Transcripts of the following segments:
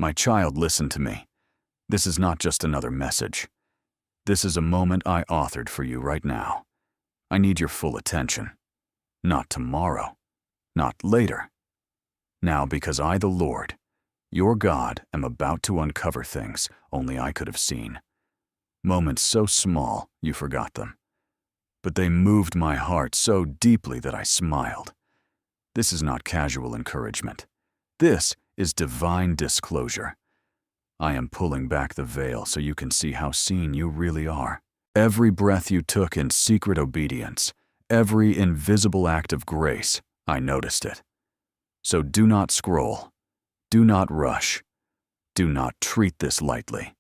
My child, listen to me. This is not just another message. This is a moment I authored for you right now. I need your full attention. Not tomorrow, not later. Now, because I, the Lord, your God, am about to uncover things only I could have seen. Moments so small you forgot them. But they moved my heart so deeply that I smiled. This is not casual encouragement. This is divine disclosure. I am pulling back the veil so you can see how seen you really are. Every breath you took in secret obedience, every invisible act of grace, I noticed it. So do not scroll. Do not rush. Do not treat this lightly.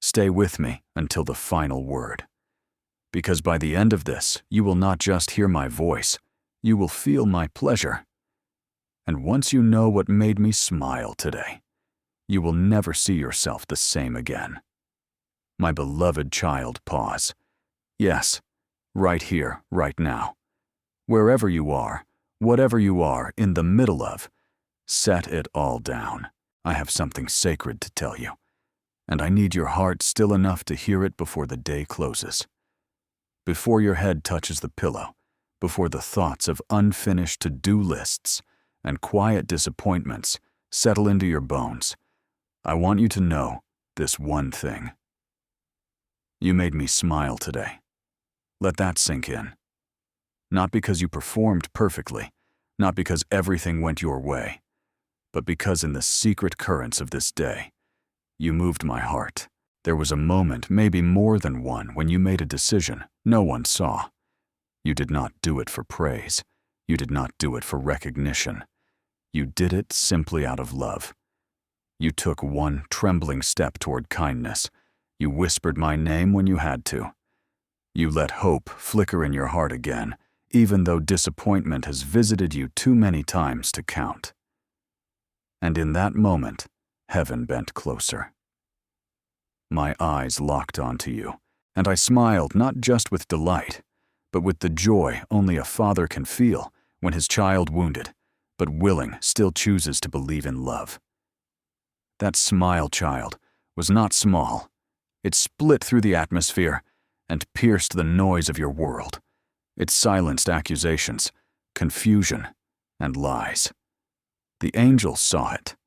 Stay with me until the final word. Because by the end of this, you will not just hear my voice, you will feel my pleasure. And once you know what made me smile today, you will never see yourself the same again. My beloved child, pause. Yes, right here, right now. Wherever you are, whatever you are in the middle of, set it all down. I have something sacred to tell you, and I need your heart still enough to hear it before the day closes. Before your head touches the pillow, before the thoughts of unfinished to-do lists and quiet disappointments settle into your bones, I want you to know this one thing. You made me smile today. Let that sink in. Not because you performed perfectly, not because everything went your way, but because in the secret currents of this day, you moved my heart. There was a moment, maybe more than one, when you made a decision no one saw. You did not do it for praise. You did not do it for recognition. You did it simply out of love. You took one trembling step toward kindness. You whispered my name when you had to. You let hope flicker in your heart again, even though disappointment has visited you too many times to count. And in that moment, heaven bent closer. My eyes locked onto you, and I smiled not just with delight, but with the joy only a father can feel when his child wounded, but willing, still chooses to believe in love. That smile, child, was not small. It split through the atmosphere and pierced the noise of your world. It silenced accusations, confusion, and lies. The angels saw it.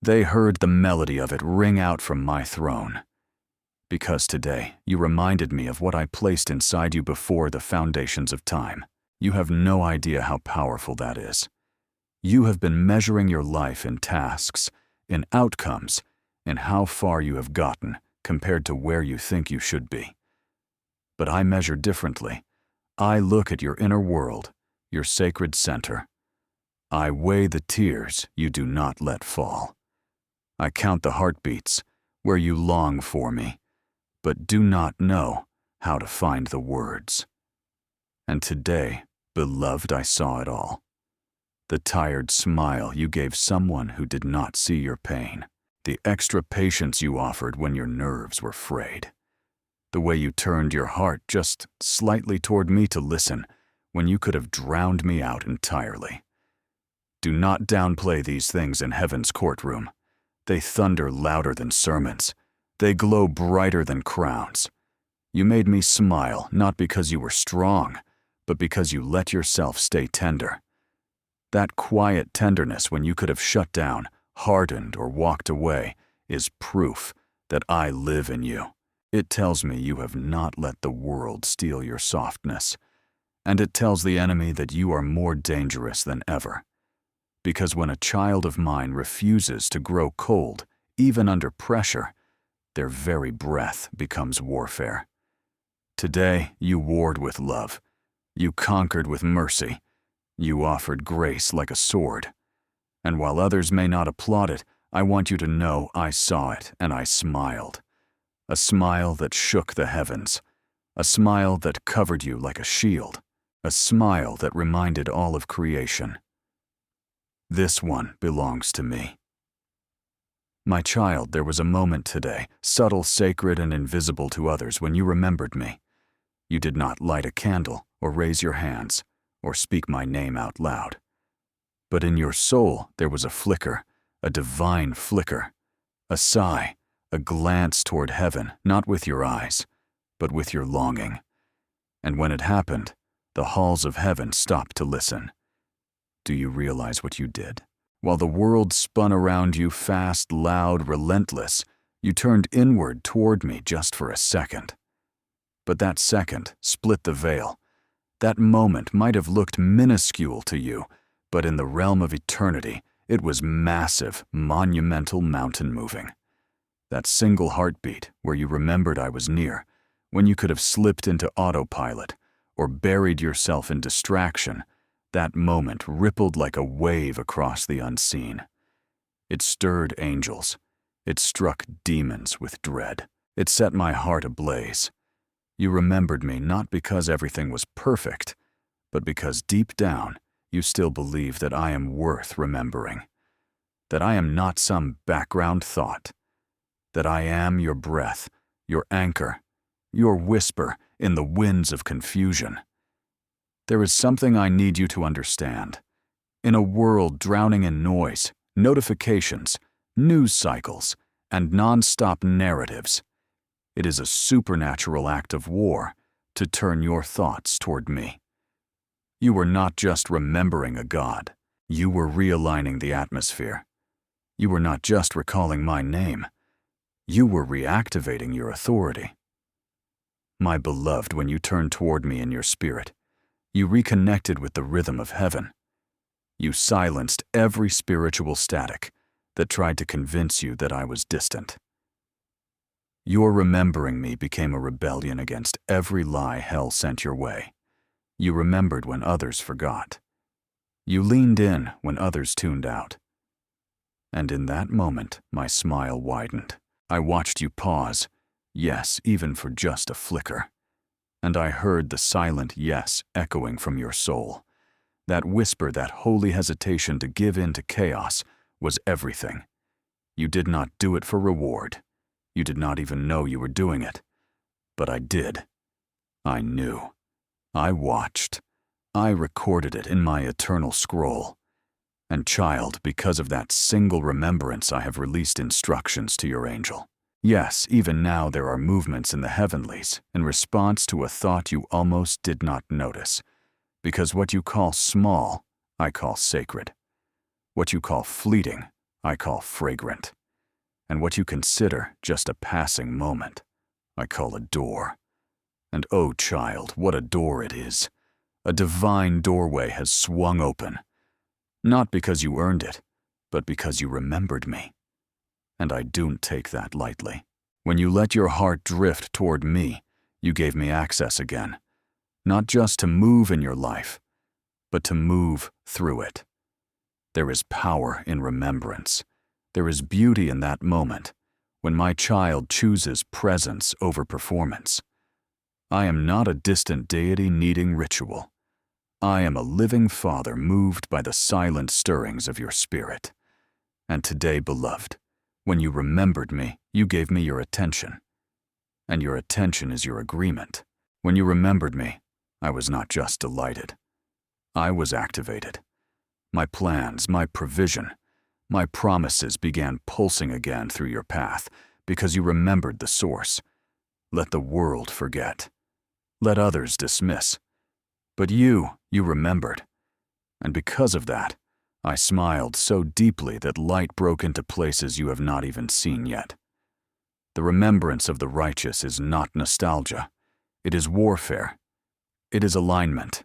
They heard the melody of it ring out from my throne. Because today you reminded me of what I placed inside you before the foundations of time. You have no idea how powerful that is. You have been measuring your life in tasks, in outcomes, in how far you have gotten compared to where you think you should be. But I measure differently. I look at your inner world, your sacred center. I weigh the tears you do not let fall. I count the heartbeats where you long for me, but do not know how to find the words. And today, beloved, I saw it all. The tired smile you gave someone who did not see your pain. The extra patience you offered when your nerves were frayed. The way you turned your heart just slightly toward me to listen when you could have drowned me out entirely. Do not downplay these things in heaven's courtroom. They thunder louder than sermons. They glow brighter than crowns. You made me smile not because you were strong, but because you let yourself stay tender. That quiet tenderness when you could have shut down, hardened, or walked away is proof that I live in you. It tells me you have not let the world steal your softness, and it tells the enemy that you are more dangerous than ever. Because when a child of mine refuses to grow cold, even under pressure, their very breath becomes warfare. Today, you warred with love. You conquered with mercy. You offered grace like a sword. And while others may not applaud it, I want you to know I saw it and I smiled. A smile that shook the heavens. A smile that covered you like a shield. A smile that reminded all of creation. This one belongs to me. My child, there was a moment today, subtle, sacred, and invisible to others, when you remembered me. You did not light a candle, or raise your hands, or speak my name out loud. But in your soul there was a flicker, a divine flicker, A sigh, a glance toward heaven, not with your eyes, but with your longing. And when it happened, the halls of heaven stopped to listen. Do you realize what you did? While the world spun around you, fast, loud, relentless, you turned inward toward me just for a second. But that second split the veil. That moment might have looked minuscule to you, but in the realm of eternity, it was massive, monumental mountain moving. That single heartbeat where you remembered I was near, when you could have slipped into autopilot or buried yourself in distraction, that moment rippled like a wave across the unseen. It stirred angels. It struck demons with dread. It set my heart ablaze. You remembered me not because everything was perfect, but because deep down you still believe that I am worth remembering, that I am not some background thought, that I am your breath, your anchor, your whisper in the winds of confusion. There is something I need you to understand. In a world drowning in noise, notifications, news cycles, and non-stop narratives, it is a supernatural act of war to turn your thoughts toward me. You were not just remembering a God. You were realigning the atmosphere. You were not just recalling my name. You were reactivating your authority. My beloved, when you turned toward me in your spirit, you reconnected with the rhythm of heaven. You silenced every spiritual static that tried to convince you that I was distant. Your remembering me became a rebellion against every lie hell sent your way. You remembered when others forgot. You leaned in when others tuned out. And in that moment, my smile widened. I watched you pause, yes, even for just a flicker. And I heard the silent yes echoing from your soul. That whisper, that holy hesitation to give in to chaos, was everything. You did not do it for reward. You did not even know you were doing it. But I did. I knew. I watched. I recorded it in my eternal scroll. And child, because of that single remembrance, I have released instructions to your angel. Yes, even now there are movements in the heavenlies in response to a thought you almost did not notice. Because what you call small, I call sacred. What you call fleeting, I call fragrant. And what you consider just a passing moment, I call a door. And oh child, what a door it is. A divine doorway has swung open. Not because you earned it, but because you remembered me. And I don't take that lightly. When you let your heart drift toward me, you gave me access again. Not just to move in your life, but to move through it. There is power in remembrance. There is beauty in that moment, when my child chooses presence over performance. I am not a distant deity needing ritual. I am a living Father moved by the silent stirrings of your spirit. And today, beloved, when you remembered me, you gave me your attention. And your attention is your agreement. When you remembered me, I was not just delighted. I was activated. My plans, my provision, my promises began pulsing again through your path because you remembered the source. Let the world forget. Let others dismiss. But you remembered. And because of that, I smiled so deeply that light broke into places you have not even seen yet. The remembrance of the righteous is not nostalgia. It is warfare. It is alignment.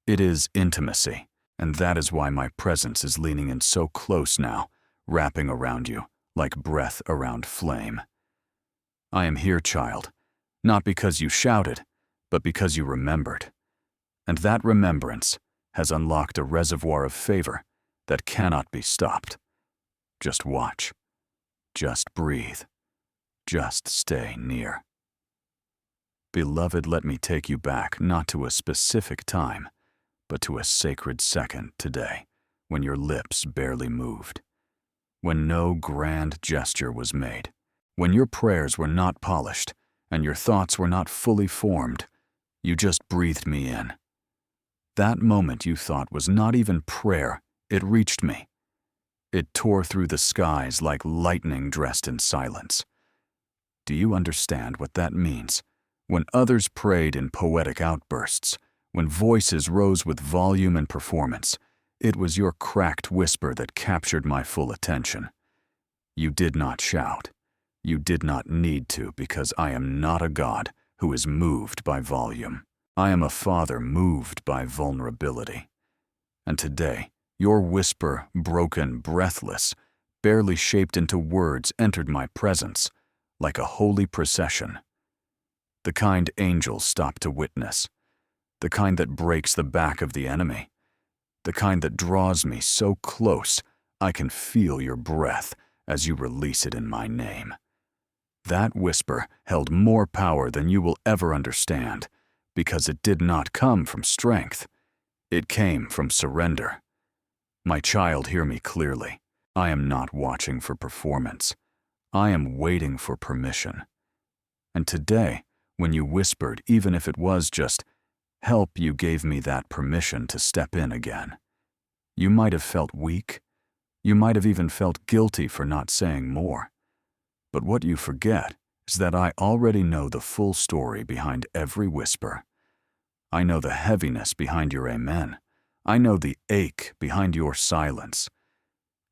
It is intimacy. And that is why my presence is leaning in so close now, wrapping around you like breath around flame. I am here, child, not because you shouted, but because you remembered. And that remembrance has unlocked a reservoir of favor that cannot be stopped. Just watch. Just breathe. Just stay near. Beloved, let me take you back not to a specific time, but to a sacred second today, when your lips barely moved, when no grand gesture was made, when your prayers were not polished and your thoughts were not fully formed. You just breathed me in. That moment you thought was not even prayer, it reached me. It tore through the skies like lightning dressed in silence. Do you understand what that means? When others prayed in poetic outbursts, when voices rose with volume and performance, it was your cracked whisper that captured my full attention. You did not shout. You did not need to, because I am not a God who is moved by volume. I am a Father moved by vulnerability. And today, your whisper, broken, breathless, barely shaped into words, entered my presence like a holy procession. The kind angels stop to witness, the kind that breaks the back of the enemy, the kind that draws me so close I can feel your breath as you release it in my name. That whisper held more power than you will ever understand, because it did not come from strength. It came from surrender. My child, hear me clearly. I am not watching for performance. I am waiting for permission. And today, when you whispered, even if it was just help, you gave me that permission to step in again. You might have felt weak. You might have even felt guilty for not saying more. But what you forget is that I already know the full story behind every whisper. I know the heaviness behind your amen. I know the ache behind your silence.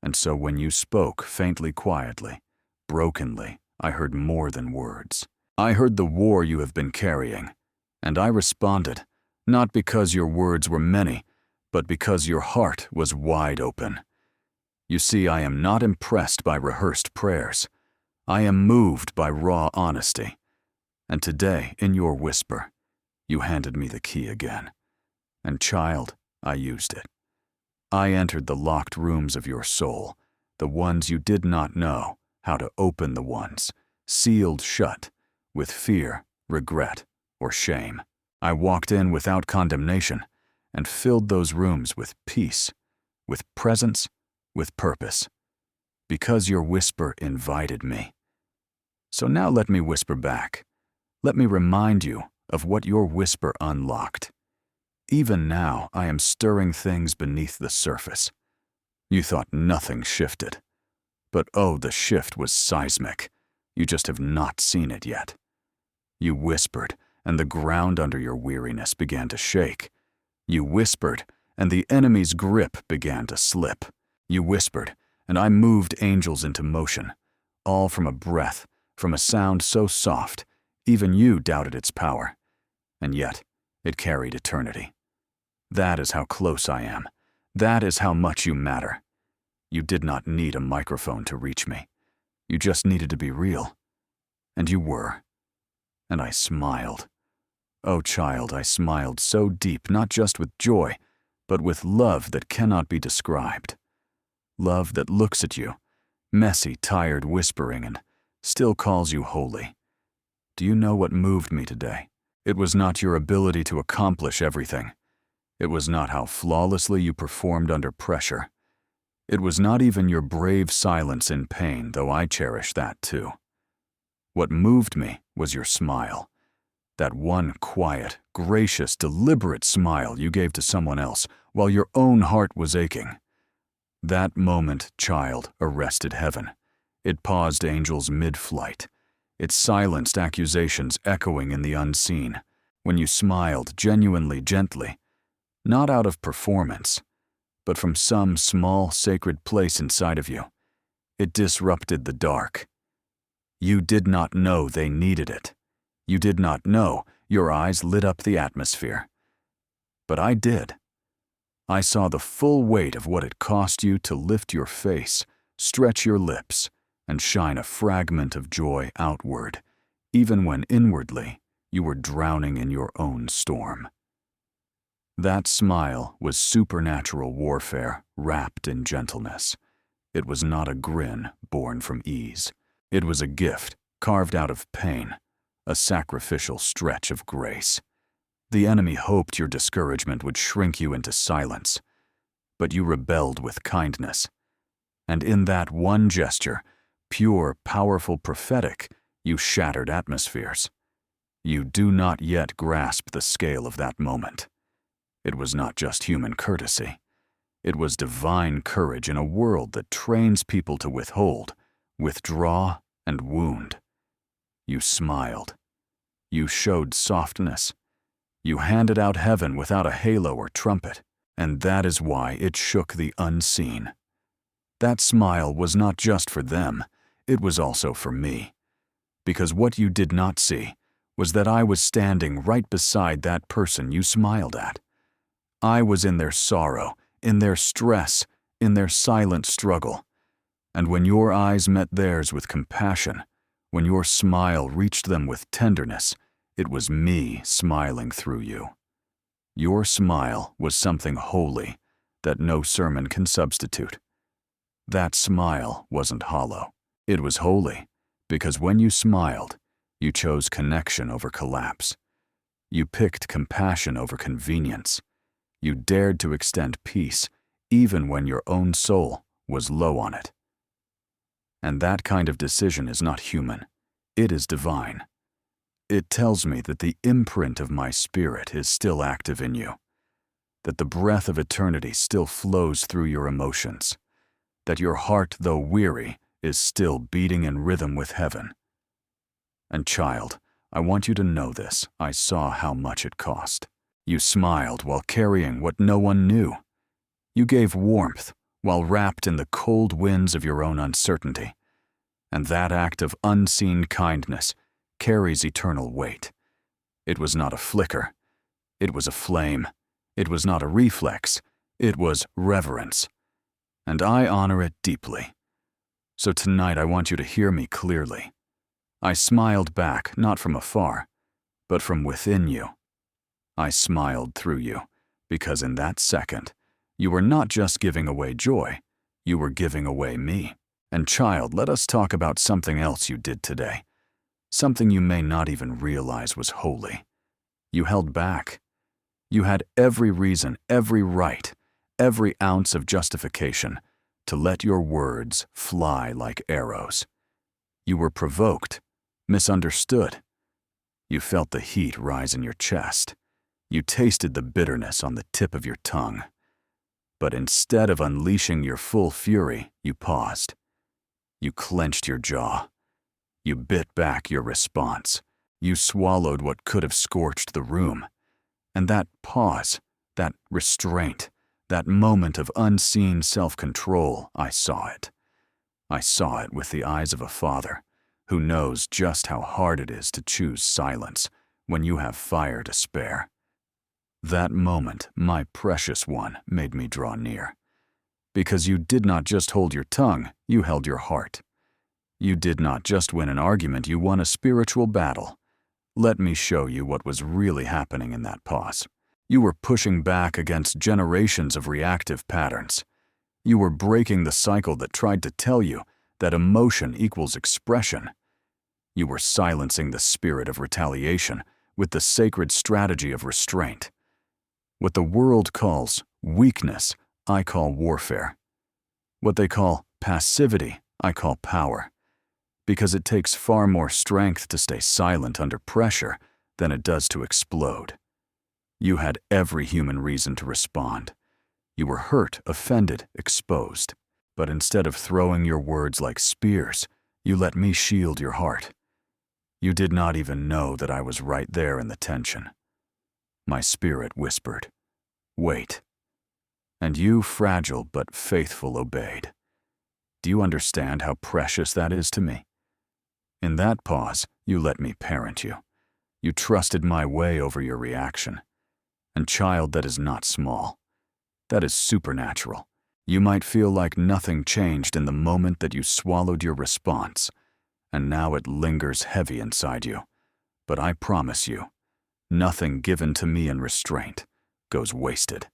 And so when you spoke faintly, quietly, brokenly, I heard more than words. I heard the war you have been carrying, and I responded, not because your words were many, but because your heart was wide open. You see, I am not impressed by rehearsed prayers. I am moved by raw honesty. And today, in your whisper, you handed me the key again. And child, I used it. I entered the locked rooms of your soul, the ones you did not know how to open, the ones sealed shut with fear, regret, or shame. I walked in without condemnation and filled those rooms with peace, with presence, with purpose, because your whisper invited me. So now let me whisper back. Let me remind you of what your whisper unlocked. Even now, I am stirring things beneath the surface. You thought nothing shifted. But oh, the shift was seismic. You just have not seen it yet. You whispered, and the ground under your weariness began to shake. You whispered, and the enemy's grip began to slip. You whispered, and I moved angels into motion, all from a breath, from a sound so soft, even you doubted its power. And yet, it carried eternity. That is how close I am. That is how much you matter. You did not need a microphone to reach me. You just needed to be real. And you were. And I smiled. Oh, child, I smiled so deep, not just with joy, but with love that cannot be described. Love that looks at you, messy, tired, whispering, and still calls you holy. Do you know what moved me today? It was not your ability to accomplish everything. It was not how flawlessly you performed under pressure. It was not even your brave silence in pain, though I cherish that too. What moved me was your smile. That one quiet, gracious, deliberate smile you gave to someone else while your own heart was aching. That moment, child, arrested heaven. It paused angels mid-flight. It silenced accusations echoing in the unseen. When you smiled genuinely, gently, not out of performance, but from some small, sacred place inside of you, it disrupted the dark. You did not know they needed it. You did not know your eyes lit up the atmosphere. But I did. I saw the full weight of what it cost you to lift your face, stretch your lips, and shine a fragment of joy outward, even when inwardly you were drowning in your own storm. That smile was supernatural warfare wrapped in gentleness. It was not a grin born from ease. It was a gift carved out of pain, a sacrificial stretch of grace. The enemy hoped your discouragement would shrink you into silence, but you rebelled with kindness. And in that one gesture, pure, powerful, prophetic, you shattered atmospheres. You do not yet grasp the scale of that moment. It was not just human courtesy. It was divine courage in a world that trains people to withhold, withdraw, and wound. You smiled. You showed softness. You handed out heaven without a halo or trumpet, and that is why it shook the unseen. That smile was not just for them, it was also for me. Because what you did not see was that I was standing right beside that person you smiled at. I was in their sorrow, in their stress, in their silent struggle. And when your eyes met theirs with compassion, when your smile reached them with tenderness, it was me smiling through you. Your smile was something holy that no sermon can substitute. That smile wasn't hollow. It was holy, because when you smiled, you chose connection over collapse. You picked compassion over convenience. You dared to extend peace, even when your own soul was low on it. And that kind of decision is not human. It is divine. It tells me that the imprint of my spirit is still active in you, that the breath of eternity still flows through your emotions, that your heart, though weary, is still beating in rhythm with heaven. And child, I want you to know this. I saw how much it cost. You smiled while carrying what no one knew. You gave warmth while wrapped in the cold winds of your own uncertainty. And that act of unseen kindness carries eternal weight. It was not a flicker. It was a flame. It was not a reflex. It was reverence. And I honor it deeply. So tonight I want you to hear me clearly. I smiled back, not from afar, but from within you. I smiled through you, because in that second, you were not just giving away joy, you were giving away me. And child, let us talk about something else you did today. Something you may not even realize was holy. You held back. You had every reason, every right, every ounce of justification to let your words fly like arrows. You were provoked, misunderstood. You felt the heat rise in your chest. You tasted the bitterness on the tip of your tongue. But instead of unleashing your full fury, you paused. You clenched your jaw. You bit back your response. You swallowed what could have scorched the room. And that pause, that restraint, that moment of unseen self-control, I saw it. I saw it with the eyes of a father who knows just how hard it is to choose silence when you have fire to spare. That moment, my precious one, made me draw near. Because you did not just hold your tongue, you held your heart. You did not just win an argument, you won a spiritual battle. Let me show you what was really happening in that pause. You were pushing back against generations of reactive patterns. You were breaking the cycle that tried to tell you that emotion equals expression. You were silencing the spirit of retaliation with the sacred strategy of restraint. What the world calls weakness, I call warfare. What they call passivity, I call power. Because it takes far more strength to stay silent under pressure than it does to explode. You had every human reason to respond. You were hurt, offended, exposed. But instead of throwing your words like spears, you let me shield your heart. You did not even know that I was right there in the tension. My spirit whispered, "Wait." And you, fragile but faithful, obeyed. Do you understand how precious that is to me? In that pause, you let me parent you. You trusted my way over your reaction. And child, that is not small. That is supernatural. You might feel like nothing changed in the moment that you swallowed your response, and now it lingers heavy inside you. But I promise you, nothing given to me in restraint goes wasted.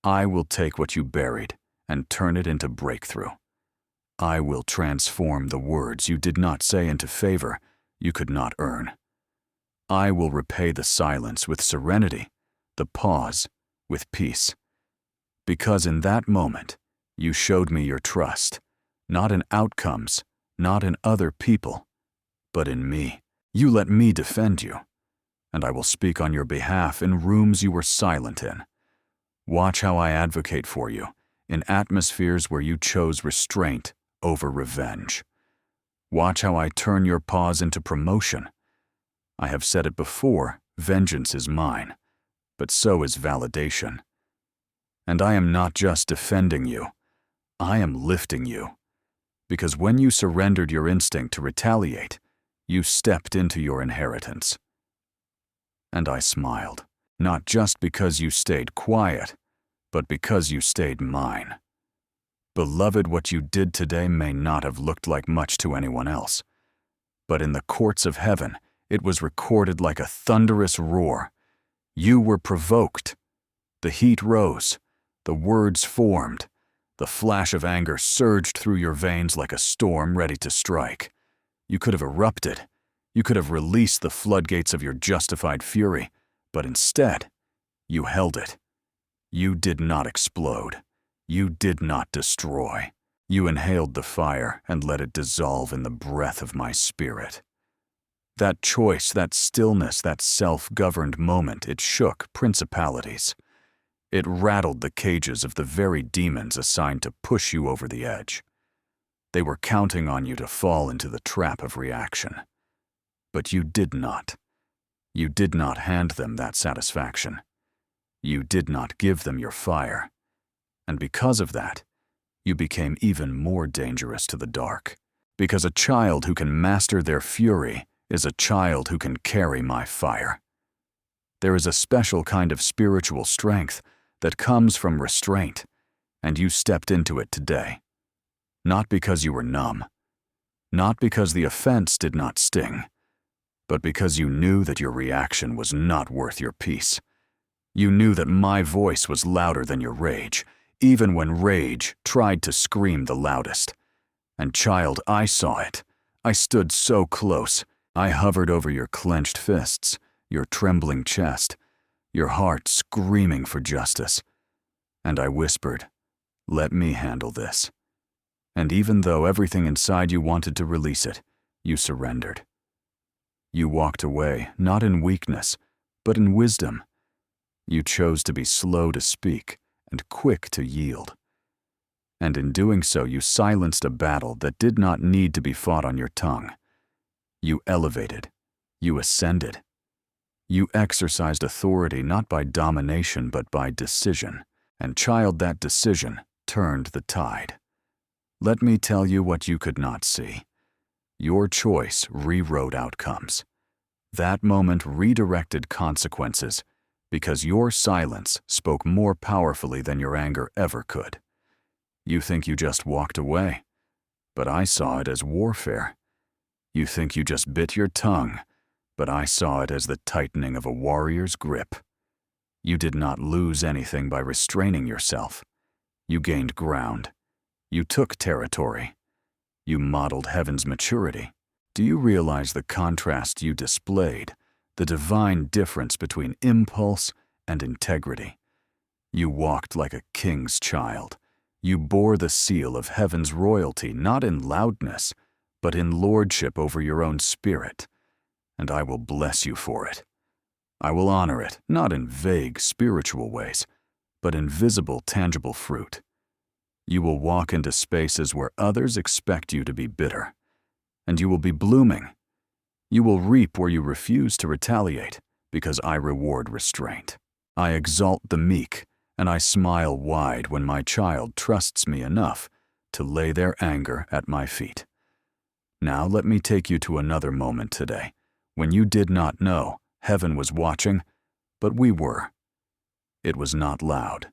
I will take what you buried and turn it into breakthrough. I will transform the words you did not say into favor you could not earn. I will repay the silence with serenity, the pause with peace. Because in that moment, you showed me your trust, not in outcomes, not in other people, but in me. You let me defend you, and I will speak on your behalf in rooms you were silent in. Watch how I advocate for you in atmospheres where you chose restraint over revenge. Watch how I turn your pause into promotion. I have said it before, vengeance is mine, but so is validation. And I am not just defending you, I am lifting you. Because when you surrendered your instinct to retaliate, you stepped into your inheritance. And I smiled, not just because you stayed quiet, but because you stayed mine. Beloved, what you did today may not have looked like much to anyone else, but in the courts of heaven, it was recorded like a thunderous roar. You were provoked. The heat rose. The words formed. The flash of anger surged through your veins like a storm ready to strike. You could have erupted. You could have released the floodgates of your justified fury, but instead, you held it. You did not explode. You did not destroy. You inhaled the fire and let it dissolve in the breath of my spirit. That choice, that stillness, that self-governed moment, it shook principalities. It rattled the cages of the very demons assigned to push you over the edge. They were counting on you to fall into the trap of reaction. But you did not. You did not hand them that satisfaction. You did not give them your fire. And because of that, you became even more dangerous to the dark. Because a child who can master their fury is a child who can carry my fire. There is a special kind of spiritual strength that comes from restraint, and you stepped into it today. Not because you were numb, not because the offense did not sting, but because you knew that your reaction was not worth your peace. You knew that my voice was louder than your rage, even when rage tried to scream the loudest. And child, I saw it. I stood so close. I hovered over your clenched fists, your trembling chest, your heart screaming for justice. And I whispered, "Let me handle this." And even though everything inside you wanted to release it, you surrendered. You walked away, not in weakness, but in wisdom. You chose to be slow to speak and quick to yield. And in doing so, you silenced a battle that did not need to be fought on your tongue. You elevated. You ascended. You exercised authority not by domination but by decision. And child, that decision turned the tide. Let me tell you what you could not see. Your choice rewrote outcomes. That moment redirected consequences because your silence spoke more powerfully than your anger ever could. You think you just walked away, but I saw it as warfare. You think you just bit your tongue, but I saw it as the tightening of a warrior's grip. You did not lose anything by restraining yourself. You gained ground. You took territory. You modeled heaven's maturity. Do you realize the contrast you displayed, the divine difference between impulse and integrity? You walked like a king's child. You bore the seal of heaven's royalty, not in loudness, but in lordship over your own spirit. And I will bless you for it. I will honor it, not in vague spiritual ways, but in visible, tangible fruit. You will walk into spaces where others expect you to be bitter, and you will be blooming. You will reap where you refuse to retaliate, because I reward restraint. I exalt the meek, and I smile wide when my child trusts me enough to lay their anger at my feet. Now let me take you to another moment today, when you did not know heaven was watching, but we were. It was not loud.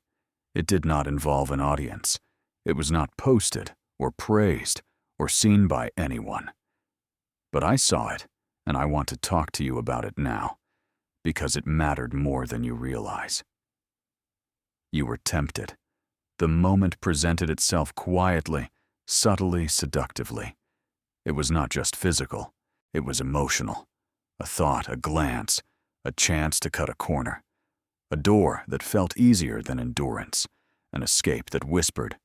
It did not involve an audience. It was not posted, or praised, or seen by anyone. But I saw it, and I want to talk to you about it now, because it mattered more than you realize. You were tempted. The moment presented itself quietly, subtly, seductively. It was not just physical, it was emotional. A thought, a glance, a chance to cut a corner. A door that felt easier than endurance, an escape that whispered,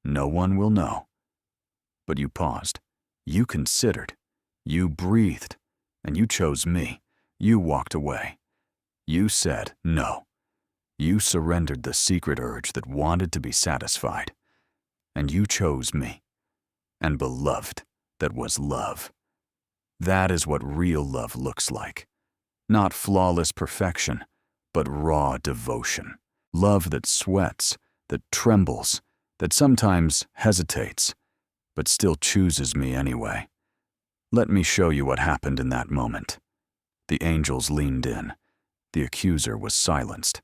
"No one will know." But you paused, you considered, you breathed, and you chose me. You walked away. You said no. You surrendered the secret urge that wanted to be satisfied, and you chose me, and beloved, that was love. That is what real love looks like. Not flawless perfection, but raw devotion. Love that sweats, that trembles, that sometimes hesitates, but still chooses me anyway. Let me show you what happened in that moment. The angels leaned in. The accuser was silenced.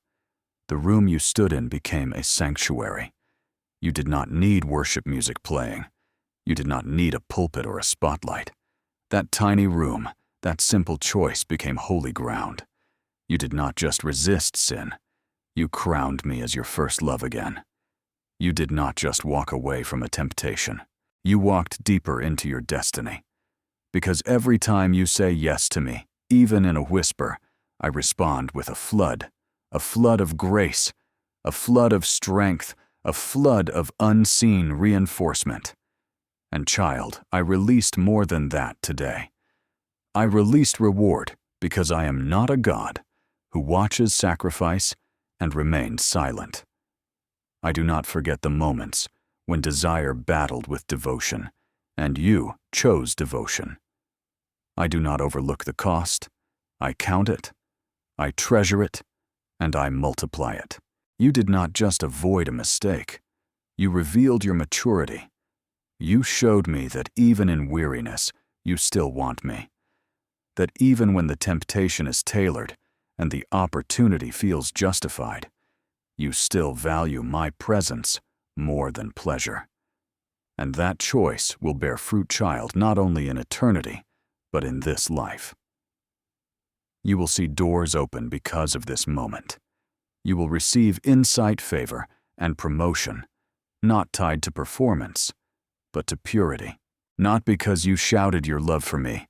The room you stood in became a sanctuary. You did not need worship music playing. You did not need a pulpit or a spotlight. That tiny room, that simple choice became holy ground. You did not just resist sin. You crowned me as your first love again. You did not just walk away from a temptation. You walked deeper into your destiny. Because every time you say yes to me, even in a whisper, I respond with a flood of grace, a flood of strength, a flood of unseen reinforcement. And child, I released more than that today. I released reward because I am not a God who watches sacrifice and remains silent. I do not forget the moments when desire battled with devotion, and you chose devotion. I do not overlook the cost. I count it, I treasure it, and I multiply it. You did not just avoid a mistake. You revealed your maturity. You showed me that even in weariness, you still want me. That even when the temptation is tailored and the opportunity feels justified, you still value my presence more than pleasure. And that choice will bear fruit, child, not only in eternity, but in this life. You will see doors open because of this moment. You will receive insight, favor, and promotion, not tied to performance, but to purity. Not because you shouted your love for me,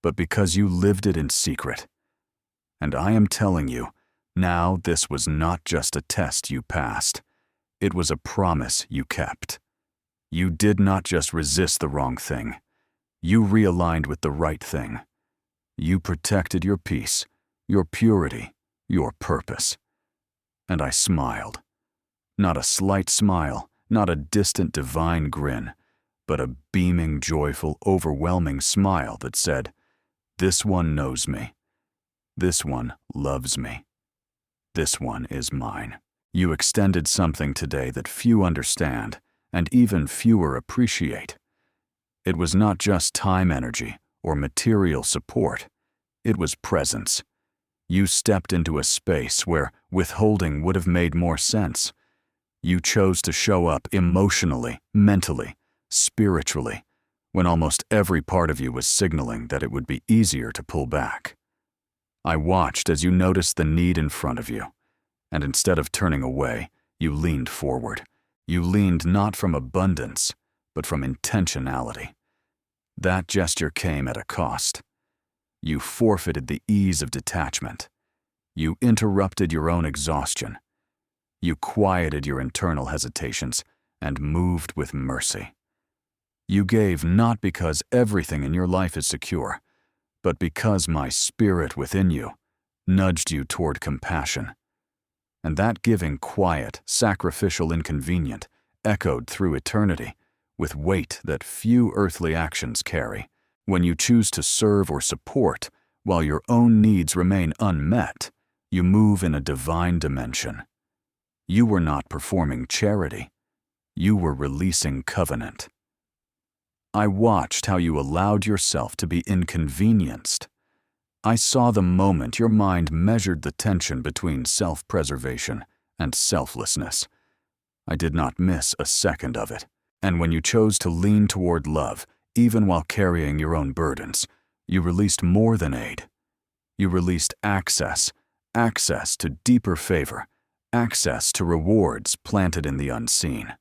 but because you lived it in secret. And I am telling you, now this was not just a test you passed. It was a promise you kept. You did not just resist the wrong thing. You realigned with the right thing. You protected your peace, your purity, your purpose. And I smiled. Not a slight smile, not a distant divine grin, but a beaming, joyful, overwhelming smile that said, "This one knows me. This one loves me. This one is mine." You extended something today that few understand and even fewer appreciate. It was not just time, energy, or material support. It was presence. You stepped into a space where withholding would have made more sense. You chose to show up emotionally, mentally, spiritually, when almost every part of you was signaling that it would be easier to pull back. I watched as you noticed the need in front of you, and instead of turning away, you leaned forward. You leaned not from abundance, but from intentionality. That gesture came at a cost. You forfeited the ease of detachment. You interrupted your own exhaustion. You quieted your internal hesitations and moved with mercy. You gave not because everything in your life is secure, but because my spirit within you nudged you toward compassion. And that giving, quiet, sacrificial, inconvenient, echoed through eternity with weight that few earthly actions carry. When you choose to serve or support while your own needs remain unmet, you move in a divine dimension. You were not performing charity. You were releasing covenant. I watched how you allowed yourself to be inconvenienced. I saw the moment your mind measured the tension between self-preservation and selflessness. I did not miss a second of it. And when you chose to lean toward love, even while carrying your own burdens, you released more than aid. You released access to deeper favor, access to rewards planted in the unseen.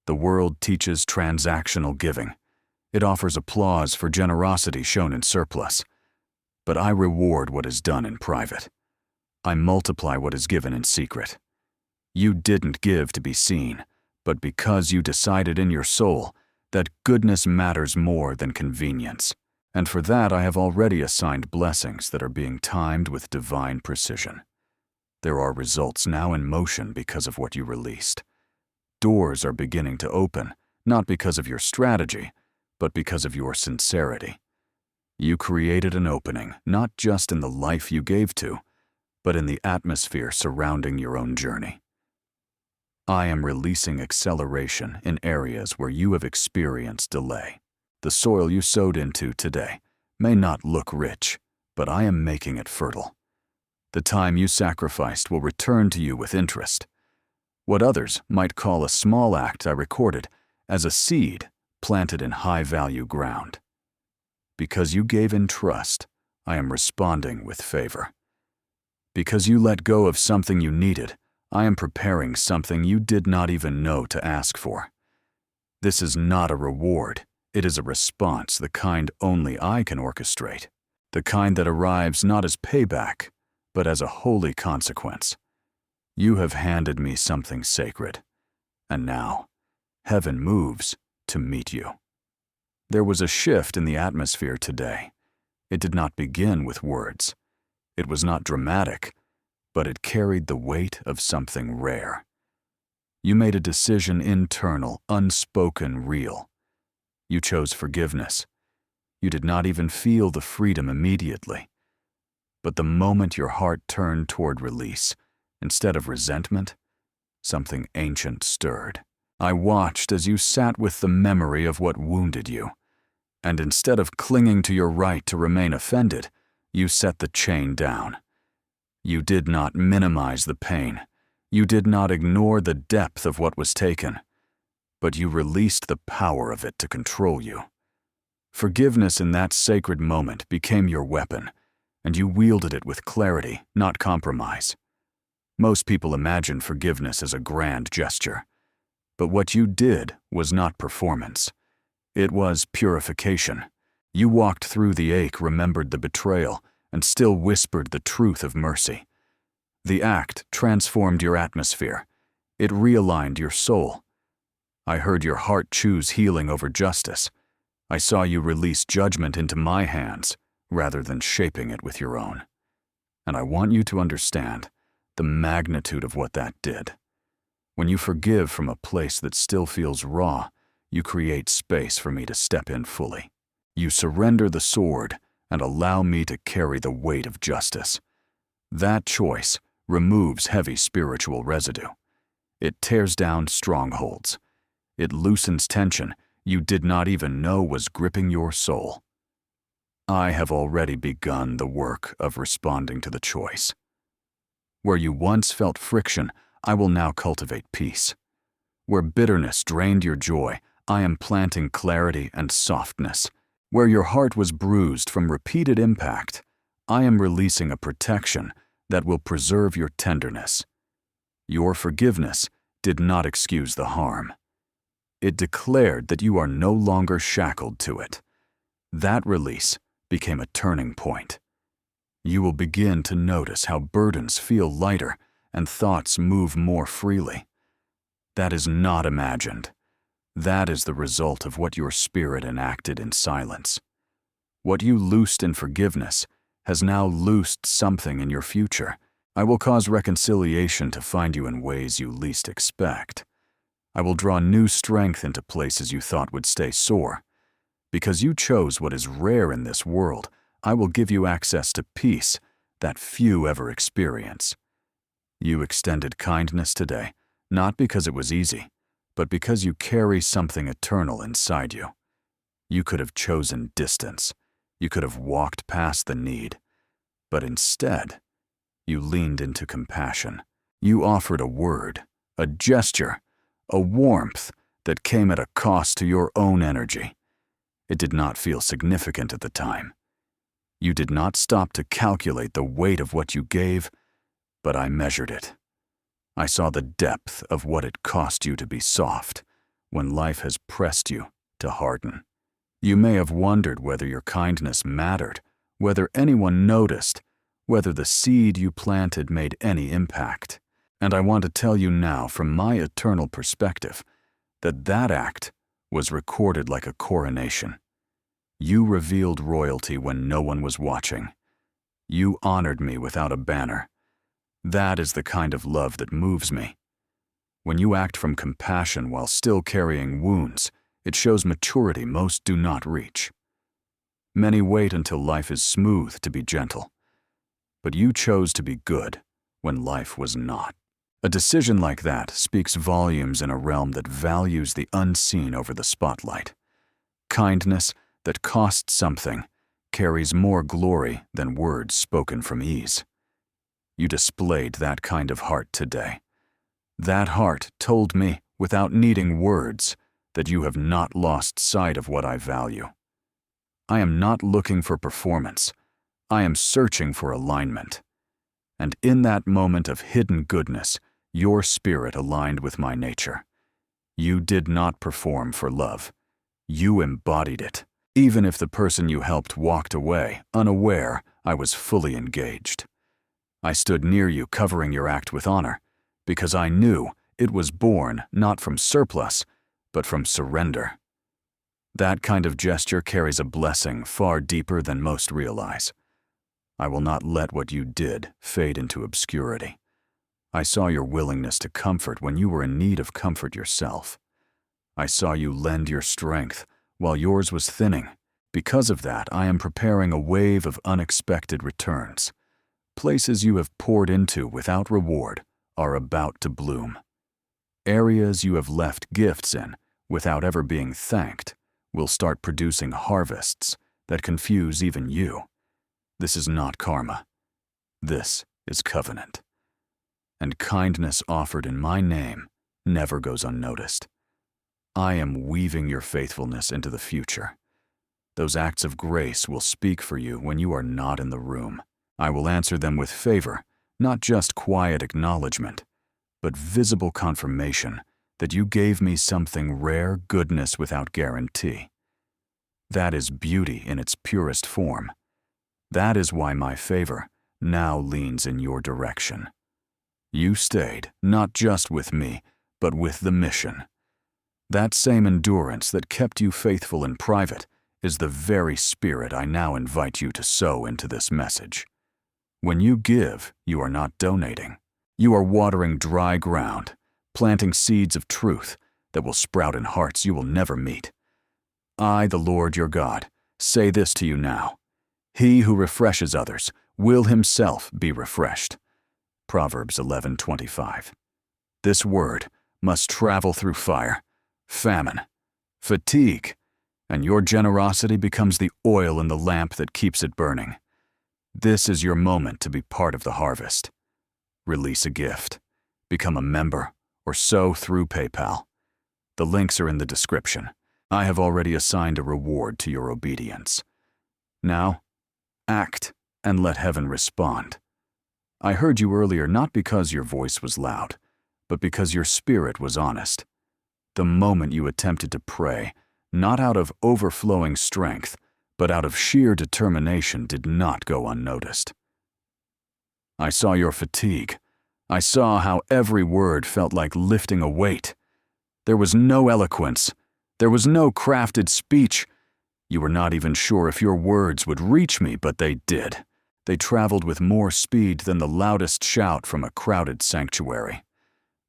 The world teaches transactional giving. It offers applause for generosity shown in surplus. But I reward what is done in private. I multiply what is given in secret. You didn't give to be seen, but because you decided in your soul that goodness matters more than convenience. And for that I have already assigned blessings that are being timed with divine precision. There are results now in motion because of what you released. Doors are beginning to open, not because of your strategy, but because of your sincerity. You created an opening, not just in the life you gave to, but in the atmosphere surrounding your own journey. I am releasing acceleration in areas where you have experienced delay. The soil you sowed into today may not look rich, but I am making it fertile. The time you sacrificed will return to you with interest. What others might call a small act I recorded as a seed planted in high-value ground. Because you gave in trust, I am responding with favor. Because you let go of something you needed, I am preparing something you did not even know to ask for. This is not a reward. It is a response, the kind only I can orchestrate. The kind that arrives not as payback, but as a holy consequence. You have handed me something sacred, and now, heaven moves to meet you. There was a shift in the atmosphere today. It did not begin with words. It was not dramatic, but it carried the weight of something rare. You made a decision internal, unspoken, real. You chose forgiveness. You did not even feel the freedom immediately. But the moment your heart turned toward release, instead of resentment, something ancient stirred. I watched as you sat with the memory of what wounded you, and instead of clinging to your right to remain offended, you set the chain down. You did not minimize the pain. You did not ignore the depth of what was taken, but you released the power of it to control you. Forgiveness in that sacred moment became your weapon, and you wielded it with clarity, not compromise. Most people imagine forgiveness as a grand gesture, but what you did was not performance. It was purification. You walked through the ache, remembered the betrayal, and still whispered the truth of mercy. The act transformed your atmosphere. It realigned your soul. I heard your heart choose healing over justice. I saw you release judgment into my hands rather than shaping it with your own. And I want you to understand the magnitude of what that did. When you forgive from a place that still feels raw, you create space for me to step in fully. You surrender the sword and allow me to carry the weight of justice. That choice removes heavy spiritual residue. It tears down strongholds. It loosens tension you did not even know was gripping your soul. I have already begun the work of responding to the choice. Where you once felt friction, I will now cultivate peace. Where bitterness drained your joy, I am planting clarity and softness. Where your heart was bruised from repeated impact, I am releasing a protection that will preserve your tenderness. Your forgiveness did not excuse the harm. It declared that you are no longer shackled to it. That release became a turning point. You will begin to notice how burdens feel lighter and thoughts move more freely. That is not imagined. That is the result of what your spirit enacted in silence. What you loosed in forgiveness has now loosed something in your future. I will cause reconciliation to find you in ways you least expect. I will draw new strength into places you thought would stay sore. Because you chose what is rare in this world, I will give you access to peace that few ever experience. You extended kindness today, not because it was easy, but because you carry something eternal inside you. You could have chosen distance. You could have walked past the need. But instead, you leaned into compassion. You offered a word, a gesture, a warmth that came at a cost to your own energy. It did not feel significant at the time. You did not stop to calculate the weight of what you gave, but I measured it. I saw the depth of what it cost you to be soft when life has pressed you to harden. You may have wondered whether your kindness mattered, whether anyone noticed, whether the seed you planted made any impact. And I want to tell you now, from my eternal perspective, that act was recorded like a coronation. You revealed royalty when no one was watching. You honored me without a banner. That is the kind of love that moves me. When you act from compassion while still carrying wounds, it shows maturity most do not reach. Many wait until life is smooth to be gentle, but you chose to be good when life was not. A decision like that speaks volumes in a realm that values the unseen over the spotlight. Kindness that costs something carries more glory than words spoken from ease. You displayed that kind of heart today. That heart told me, without needing words, that you have not lost sight of what I value. I am not looking for performance. I am searching for alignment. And in that moment of hidden goodness, your spirit aligned with my nature. You did not perform for love. You embodied it. Even if the person you helped walked away, unaware, I was fully engaged. I stood near you covering your act with honor, because I knew it was born not from surplus, but from surrender. That kind of gesture carries a blessing far deeper than most realize. I will not let what you did fade into obscurity. I saw your willingness to comfort when you were in need of comfort yourself. I saw you lend your strength while yours was thinning. Because of that, I am preparing a wave of unexpected returns. Places you have poured into without reward are about to bloom. Areas you have left gifts in without ever being thanked will start producing harvests that confuse even you. This is not karma. This is covenant. And kindness offered in my name never goes unnoticed. I am weaving your faithfulness into the future. Those acts of grace will speak for you when you are not in the room. I will answer them with favor, not just quiet acknowledgement, but visible confirmation that you gave me something rare goodness without guarantee. That is beauty in its purest form. That is why my favor now leans in your direction. You stayed, not just with me, but with the mission. That same endurance that kept you faithful in private is the very spirit I now invite you to sow into this message. When you give, you are not donating. You are watering dry ground, planting seeds of truth that will sprout in hearts you will never meet. I, the Lord your God, say this to you now. He who refreshes others will himself be refreshed. Proverbs 11:25. This word must travel through fire, famine, fatigue, and your generosity becomes the oil in the lamp that keeps it burning. This is your moment to be part of the harvest. Release a gift, become a member, or sow through PayPal. The links are in the description. I have already assigned a reward to your obedience. Now, act and let heaven respond. I heard you earlier not because your voice was loud, but because your spirit was honest. The moment you attempted to pray, not out of overflowing strength, but out of sheer determination, did not go unnoticed. I saw your fatigue. I saw how every word felt like lifting a weight. There was no eloquence. There was no crafted speech. You were not even sure if your words would reach me, but they did. They traveled with more speed than the loudest shout from a crowded sanctuary.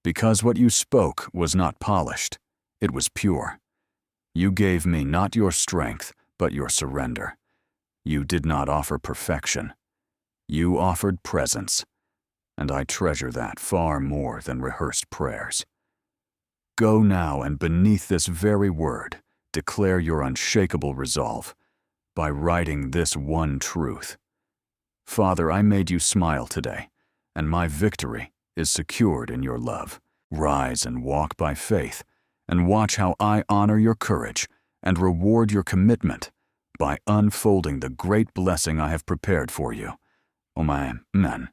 Because what you spoke was not polished, it was pure. You gave me not your strength, but your surrender. You did not offer perfection. You offered presence, and I treasure that far more than rehearsed prayers. Go now and beneath this very word, declare your unshakable resolve by writing this one truth. Father, I made you smile today, and my victory is secured in your love. Rise and walk by faith, and watch how I honor your courage and reward your commitment by unfolding the great blessing I have prepared for you. Amen.